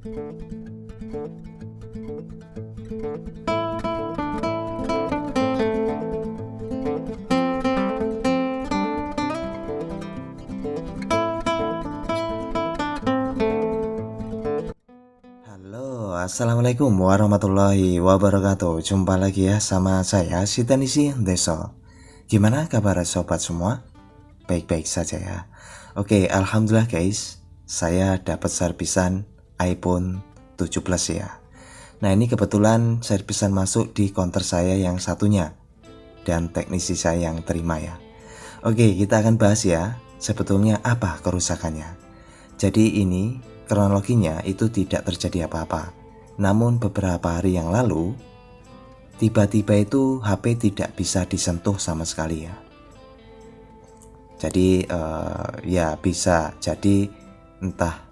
Halo, assalamualaikum warahmatullahi wabarakatuh. Jumpa lagi ya sama saya Sitanisi Deso. Gimana kabar sobat semua? Baik-baik saja ya. Oke, alhamdulillah guys, saya dapat servisan iPhone 7 Plus ya. Nah, ini kebetulan servisan masuk di counter saya yang satunya dan teknisi saya yang terima ya. Oke, kita akan bahas ya, sebetulnya apa kerusakannya. Jadi ini kronologinya itu tidak terjadi apa-apa. Namun beberapa hari yang lalu tiba-tiba itu HP tidak bisa disentuh sama sekali ya. Jadi ya bisa jadi entah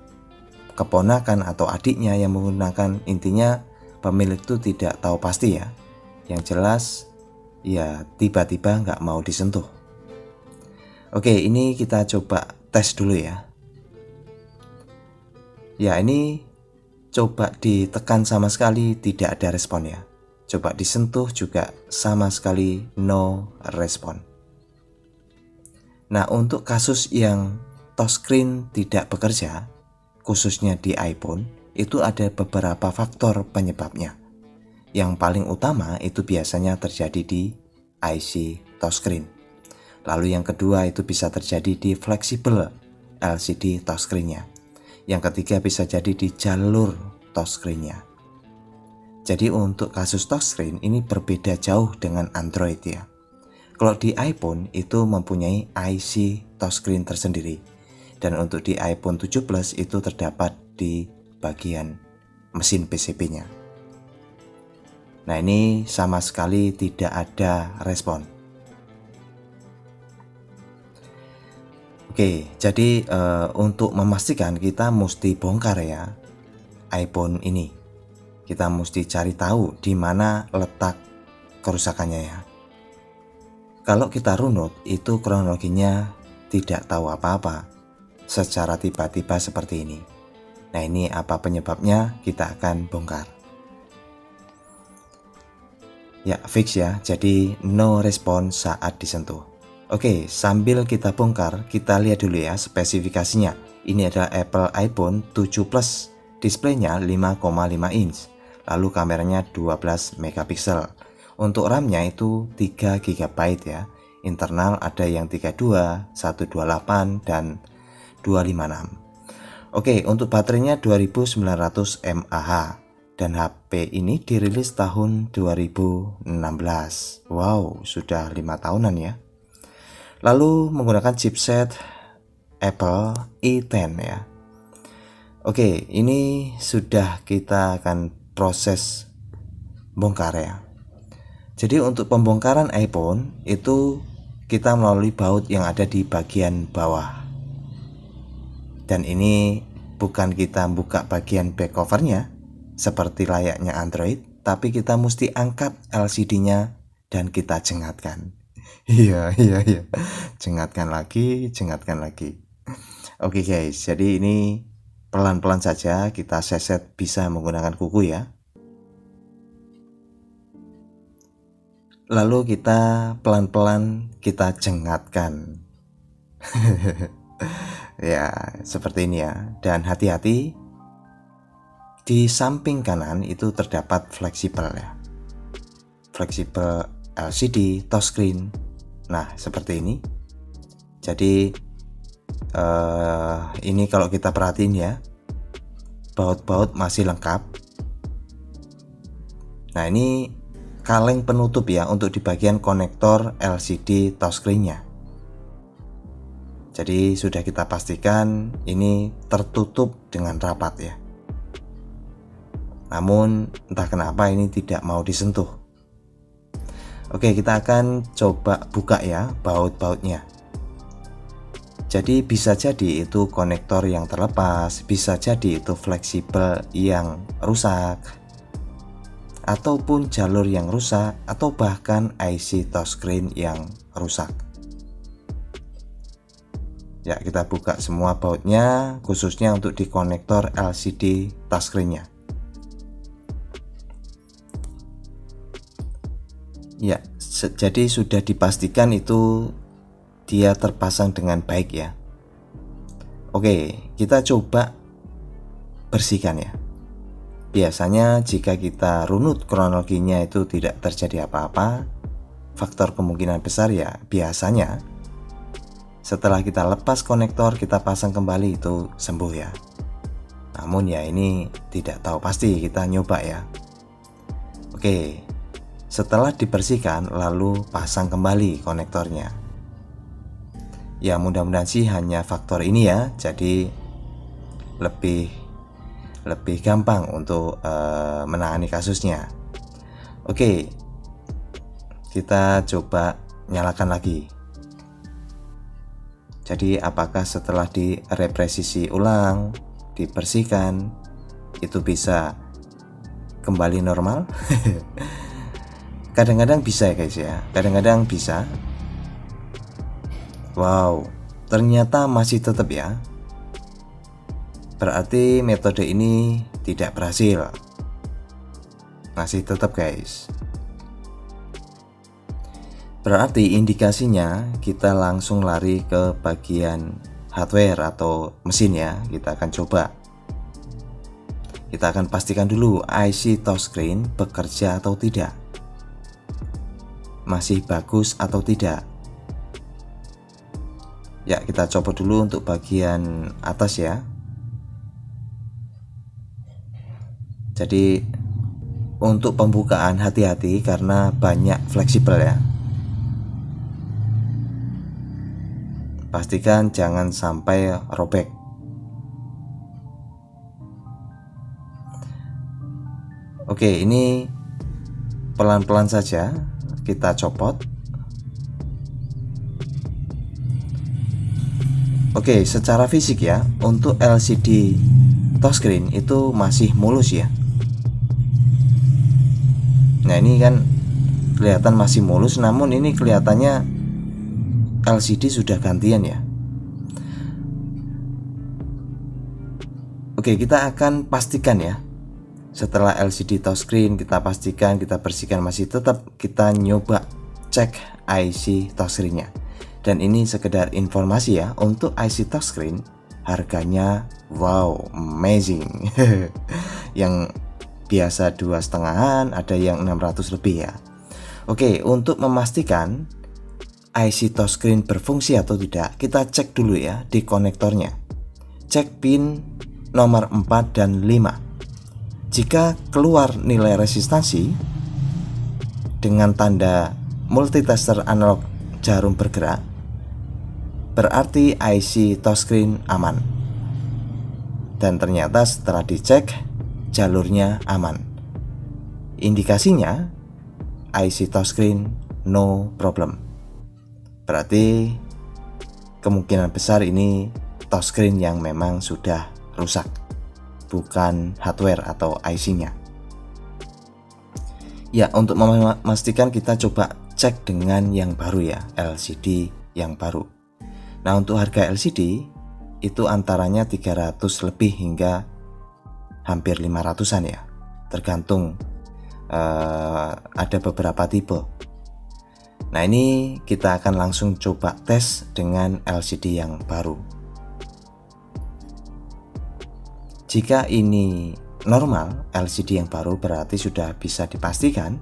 keponakan atau adiknya yang menggunakan, intinya pemilik itu tidak tahu pasti ya. Yang jelas ya tiba-tiba nggak mau disentuh. Oke, ini kita coba tes dulu ya. Ya, ini coba ditekan sama sekali tidak ada respon ya. Coba disentuh juga sama sekali no respon. Nah, untuk kasus yang touchscreen tidak bekerja, khususnya di iPhone, itu ada beberapa faktor penyebabnya. Yang paling utama itu biasanya terjadi di IC touchscreen. Lalu yang kedua itu bisa terjadi di fleksibel LCD touchscreen-nya. Yang ketiga bisa jadi di jalur touchscreen-nya. Jadi untuk kasus touchscreen ini berbeda jauh dengan Android ya. Kalau di iPhone itu mempunyai IC touchscreen tersendiri. Dan untuk di iPhone 7 Plus itu terdapat di bagian mesin PCB-nya. Nah, ini sama sekali tidak ada respon. Oke, jadi untuk memastikan kita mesti bongkar ya iPhone ini. Kita mesti cari tahu di mana letak kerusakannya ya. Kalau kita runut itu kronologinya tidak tahu apa-apa secara tiba-tiba seperti ini. Nah, ini apa penyebabnya kita akan bongkar. Ya, fix ya. Jadi no respon saat disentuh. Oke, sambil kita bongkar, kita lihat dulu ya spesifikasinya. Ini adalah Apple iPhone 7 Plus. Displaynya 5,5 inch. Lalu kameranya 12 megapiksel. Untuk RAM-nya itu 3 GB ya. Internal ada yang 32, 128 dan 256. Oke, untuk baterainya 2900 mAh. Dan HP ini dirilis tahun 2016. Wow, sudah 5 tahunan ya. Lalu menggunakan chipset Apple i10 ya. Oke, ini sudah kita akan proses bongkar ya. Jadi untuk pembongkaran iPhone itu kita melalui baut yang ada di bagian bawah. Dan ini bukan kita buka bagian back covernya seperti layaknya Android, tapi kita mesti angkat LCD-nya dan kita cengatkan. Iya. Cengatkan lagi. Oke guys, jadi ini pelan-pelan saja kita seset, bisa menggunakan kuku ya. Lalu kita pelan-pelan kita cengatkan. Ya, seperti ini ya. Dan hati-hati, di samping kanan itu terdapat fleksibel ya. Fleksibel LCD touchscreen. Nah, seperti ini. Jadi ini kalau kita perhatiin ya, baut-baut masih lengkap. Nah, ini kaleng penutup ya untuk di bagian konektor LCD touchscreen-nya. Jadi sudah kita pastikan ini tertutup dengan rapat ya. Namun entah kenapa ini tidak mau disentuh. Oke, kita akan coba buka ya baut-bautnya. Jadi bisa jadi itu konektor yang terlepas, bisa jadi itu fleksibel yang rusak, ataupun jalur yang rusak, atau bahkan IC touchscreen yang rusak. Ya, kita buka semua bautnya, khususnya untuk di konektor LCD touchscreen-nya. Ya, jadi sudah dipastikan itu dia terpasang dengan baik ya. Oke, kita coba bersihkan ya. Biasanya jika kita runut kronologinya itu tidak terjadi apa-apa, faktor kemungkinan besar ya biasanya setelah kita lepas konektor, kita pasang kembali itu sembuh ya. Namun ya ini tidak tahu pasti, kita nyoba ya. Oke, setelah dibersihkan lalu pasang kembali konektornya. Ya mudah-mudahan sih hanya faktor ini ya, jadi lebih gampang untuk menangani kasusnya. Oke, kita coba nyalakan lagi. Jadi apakah setelah direpresisi ulang, dibersihkan, itu bisa kembali normal? Kadang-kadang bisa ya guys ya, kadang-kadang bisa. Wow, ternyata masih tetap ya. Berarti metode ini tidak berhasil. Masih tetap guys. Berarti indikasinya kita langsung lari ke bagian hardware atau mesin ya. Kita akan coba. Kita akan pastikan dulu IC touchscreen bekerja atau tidak, masih bagus atau tidak. Ya, kita coba dulu untuk bagian atas ya. Jadi untuk pembukaan hati-hati karena banyak fleksibel ya. Pastikan jangan sampai robek. Oke, ini pelan-pelan saja kita copot. Oke, secara fisik ya, untuk LCD touchscreen itu masih mulus ya. Nah ini kan kelihatan masih mulus, namun ini kelihatannya LCD sudah gantian ya. Oke, kita akan pastikan ya. Setelah LCD touchscreen kita pastikan, kita bersihkan, masih tetap, kita nyoba cek IC touchscreen-nya. Dan ini sekedar informasi ya, untuk IC touchscreen harganya wow, amazing. Yang biasa 2,5-an, ada yang 600 lebih ya. Oke, untuk memastikan IC touchscreen berfungsi atau tidak, kita cek dulu ya di konektornya. Cek pin nomor 4 dan 5. Jika keluar nilai resistansi dengan tanda multitester analog jarum bergerak, berarti IC touchscreen aman. Dan ternyata setelah dicek jalurnya aman. Indikasinya IC touchscreen no problem. Berarti kemungkinan besar ini touchscreen yang memang sudah rusak, bukan hardware atau IC-nya. Ya, untuk memastikan kita coba cek dengan yang baru ya, LCD yang baru. Nah, untuk harga LCD itu antaranya 300 lebih hingga hampir 500-an ya, tergantung ada beberapa tipe. Nah ini kita akan langsung coba tes dengan LCD yang baru. Jika ini normal LCD yang baru, berarti sudah bisa dipastikan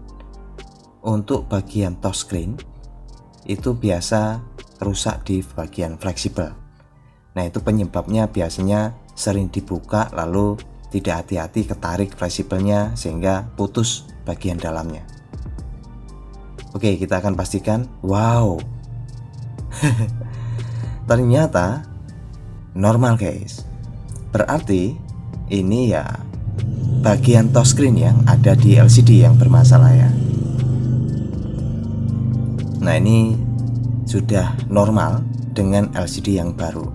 untuk bagian touchscreen itu biasa rusak di bagian fleksibel. Nah itu penyebabnya biasanya sering dibuka lalu tidak hati-hati ketarik fleksibelnya sehingga putus bagian dalamnya. Oke, kita akan pastikan. Wow, ternyata normal guys. Berarti ini ya bagian touchscreen yang ada di LCD yang bermasalah ya. Nah ini sudah normal dengan LCD yang baru.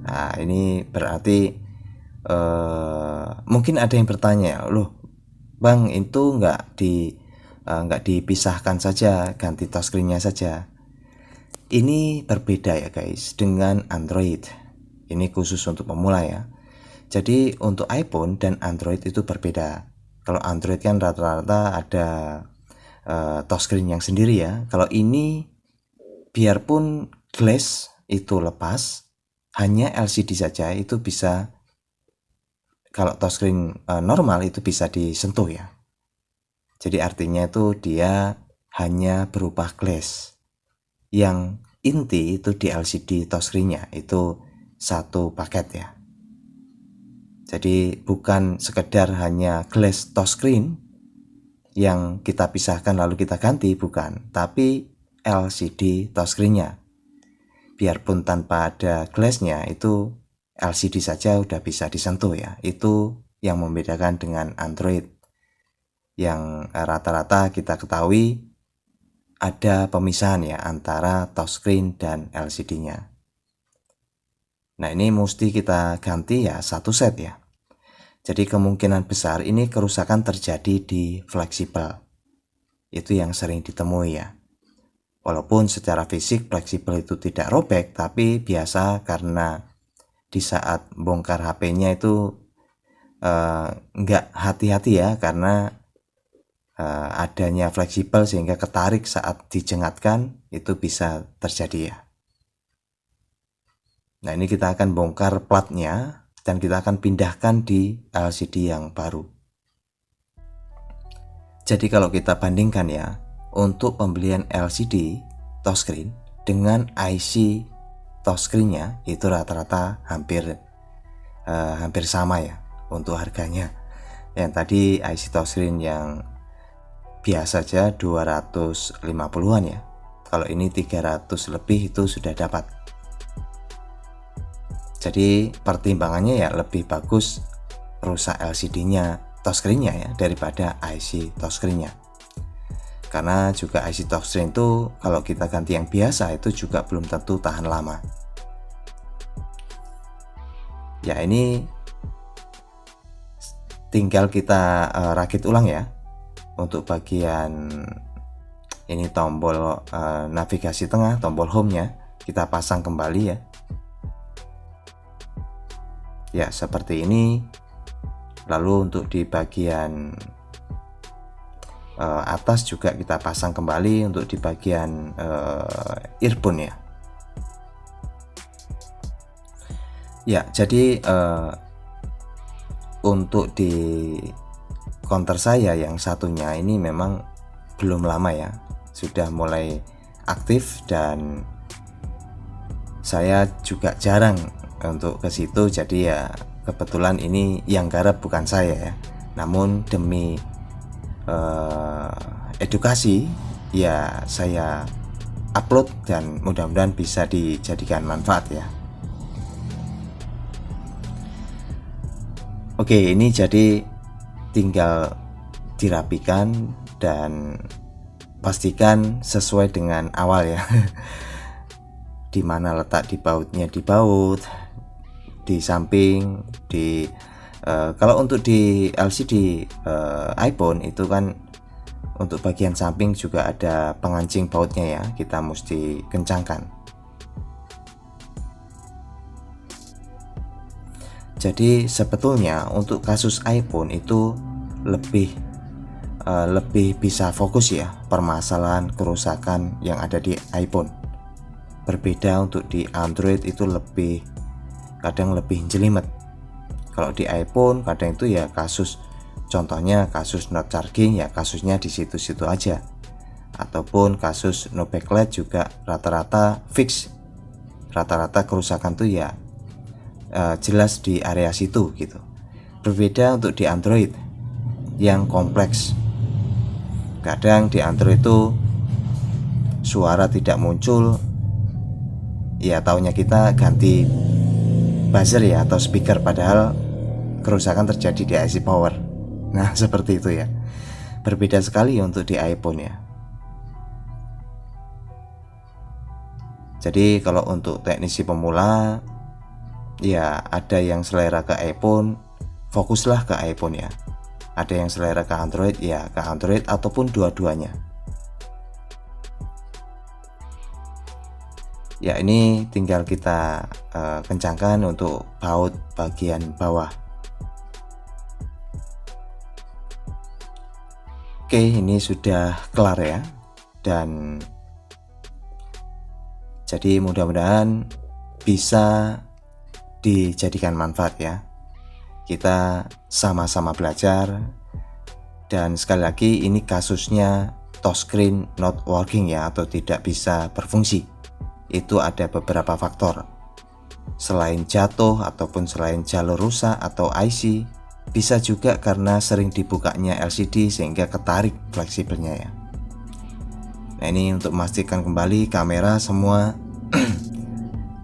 Nah ini berarti mungkin ada yang bertanya, loh bang itu nggak dipisahkan saja, ganti touchscreen-nya saja. Ini berbeda ya guys dengan Android. Ini khusus untuk pemula ya. Jadi untuk iPhone dan Android itu berbeda. Kalau Android kan rata-rata ada touchscreen yang sendiri ya. Kalau ini biarpun glass itu lepas, hanya LCD saja itu bisa, kalau touchscreen normal itu bisa disentuh ya. Jadi artinya itu dia hanya berupa glass. Yang inti itu di LCD touchscreen-nya itu satu paket ya. Jadi bukan sekedar hanya glass touchscreen yang kita pisahkan lalu kita ganti, bukan, tapi LCD touchscreen-nya. Biarpun tanpa ada glass-nya, itu LCD saja udah bisa disentuh ya. Itu yang membedakan dengan Android, yang rata-rata kita ketahui ada pemisahan ya antara touchscreen dan LCD-nya. Nah, ini mesti kita ganti ya satu set ya. Jadi kemungkinan besar ini kerusakan terjadi di fleksibel. Itu yang sering ditemui ya. Walaupun secara fisik fleksibel itu tidak robek, tapi biasa karena di saat bongkar HP-nya itu nggak hati-hati ya, karena adanya fleksibel sehingga ketarik saat dijengatkan, itu bisa terjadi ya. Nah, ini kita akan bongkar platnya dan kita akan pindahkan di LCD yang baru. Jadi kalau kita bandingkan ya, untuk pembelian LCD touchscreen dengan IC touchscreen-nya itu rata-rata hampir sama ya untuk harganya. Yang tadi IC touchscreen yang biasa saja 250-an ya. Kalau ini 300 lebih itu sudah dapat. Jadi pertimbangannya ya lebih bagus rusak LCD-nya, touchscreen-nya ya, daripada IC touchscreen-nya. Karena juga IC touchscreen itu kalau kita ganti yang biasa itu juga belum tentu tahan lama. Ya, ini tinggal kita rakit ulang ya. Untuk bagian ini tombol navigasi tengah, tombol home-nya kita pasang kembali ya. Ya, seperti ini. Lalu untuk di bagian atas juga kita pasang kembali untuk di bagian earphone ya. Ya, jadi untuk di counter saya yang satunya ini memang belum lama ya, sudah mulai aktif dan saya juga jarang untuk ke situ. Jadi ya kebetulan ini yang garap bukan saya ya, namun demi edukasi ya saya upload dan mudah-mudahan bisa dijadikan manfaat ya. Oke, ini jadi tinggal dirapikan dan pastikan sesuai dengan awal ya. Dimana letak di bautnya, di baut, di samping, di kalau untuk di LCD iPhone itu kan untuk bagian samping juga ada pengancing bautnya ya, kita mesti kencangkan. Jadi sebetulnya untuk kasus iPhone itu lebih bisa fokus ya permasalahan kerusakan yang ada di iPhone. Berbeda untuk di Android itu kadang lebih jelimet. Kalau di iPhone kadang itu ya kasus, contohnya kasus not charging ya kasusnya di situ-situ aja, ataupun kasus no backlight juga rata-rata fix, rata-rata kerusakan tuh ya jelas di area situ gitu. Berbeda untuk di Android yang kompleks. Kadang di Android itu suara tidak muncul, ya taunya kita ganti buzzer ya atau speaker, padahal kerusakan terjadi di IC power. Nah seperti itu ya. Berbeda sekali untuk di iPhone ya. Jadi kalau untuk teknisi pemula ya ada yang selera ke iPhone, fokuslah ke iPhone ya. Ada yang selera ke Android ya ke Android ataupun dua-duanya. Ya, ini tinggal kita kencangkan untuk baut bagian bawah. Oke, ini sudah kelar ya. Dan jadi mudah-mudahan bisa dijadikan manfaat ya. Kita sama-sama belajar. Dan sekali lagi ini kasusnya touchscreen not working ya, atau tidak bisa berfungsi. Itu ada beberapa faktor. Selain jatuh ataupun selain jalur rusak atau IC, bisa juga karena sering dibukanya LCD sehingga ketarik fleksibelnya ya. Nah, ini untuk memastikan kembali kamera semua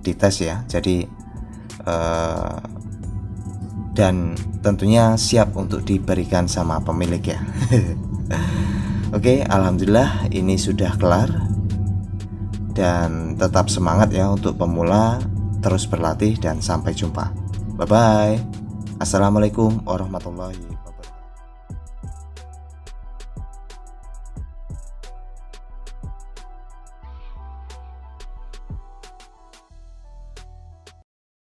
dites ya. Jadi dan tentunya siap untuk diberikan sama pemilik ya. Oke, alhamdulillah ini sudah kelar. Dan tetap semangat ya untuk pemula, terus berlatih dan sampai jumpa. Bye bye. Assalamualaikum warahmatullahi wabarakatuh.